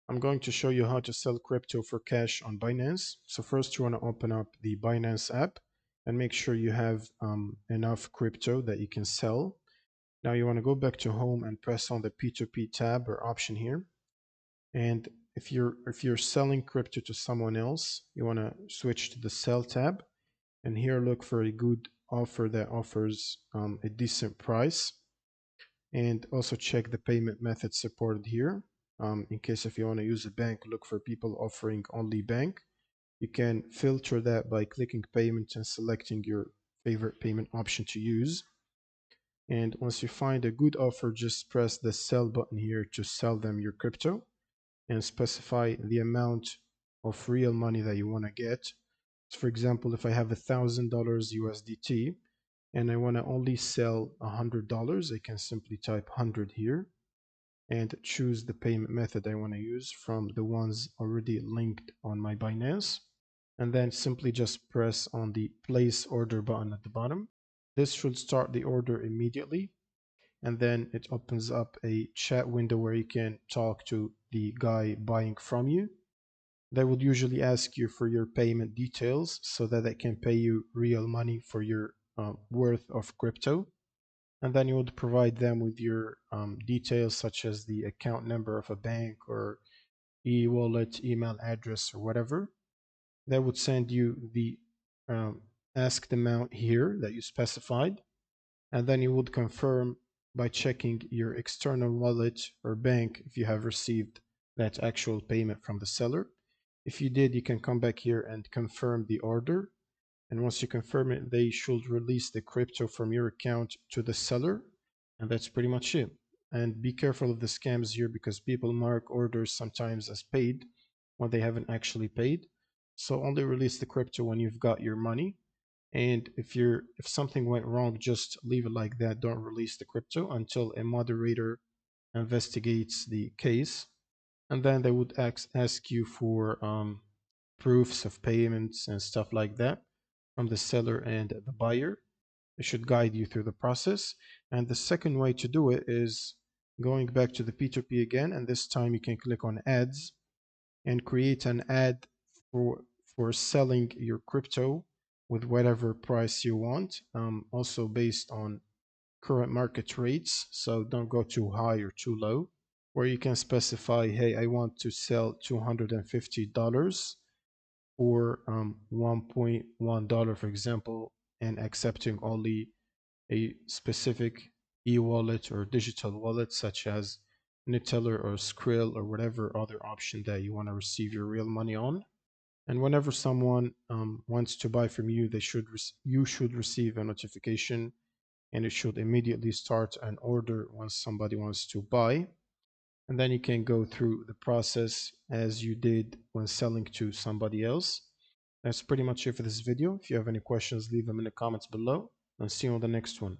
I'm going to show you how to sell crypto for cash on Binance. So first you want to open up the Binance app and make sure you have enough crypto that you can sell. Now you want to go back to home and press on the P2P tab or option here. And if you're selling crypto to someone else, you want to switch to the sell tab, and here look for a good offer that offers a decent price, and also check the payment method supported here. In case if you want to use a bank, look for people offering only bank. You can filter that by clicking payment and selecting your favorite payment option to use. And once you find a good offer, just press the sell button here to sell them your crypto and specify the amount of real money that you want to get. So for example, if I have $1,000 USDT and I want to only sell $100, I can simply type 100 here and choose the payment method I want to use from the ones already linked on my Binance. And then simply just press on the place order button at the bottom. This should start the order immediately. And then it opens up a chat window where you can talk to the guy buying from you. They would usually ask you for your payment details so that they can pay you real money for your worth of crypto. And then you would provide them with your details such as the account number of a bank or e-wallet, email address, or whatever. They would send you the um, asked amount here that you specified, and then you would confirm by checking your external wallet or bank if you have received that actual payment from the seller. If you did, you can come back here and confirm the order. And once you confirm it, they should release the crypto from your account to the seller. And that's pretty much it. And be careful of the scams here because people mark orders sometimes as paid when they haven't actually paid. So only release the crypto when you've got your money. And if something went wrong, just leave it like that. Don't release the crypto until a moderator investigates the case. And then they would ask you for proofs of payments and stuff like that from the seller and the buyer. It should guide you through the process. And the second way to do it is going back to the P2P again, and this time you can click on ads and create an ad for selling your crypto with whatever price you want, also based on current market rates. So don't go too high or too low, where you can specify, hey, I want to sell $250 or $1.1, for example, and accepting only a specific e-wallet or digital wallet such as Neteller or Skrill or whatever other option that you want to receive your real money on. And whenever someone wants to buy from you, you should receive a notification, and it should immediately start an order once somebody wants to buy. And then you can go through the process as you did when selling to somebody else. That's pretty much it for this video. If you have any questions, leave them in the comments below, and see you on the next one.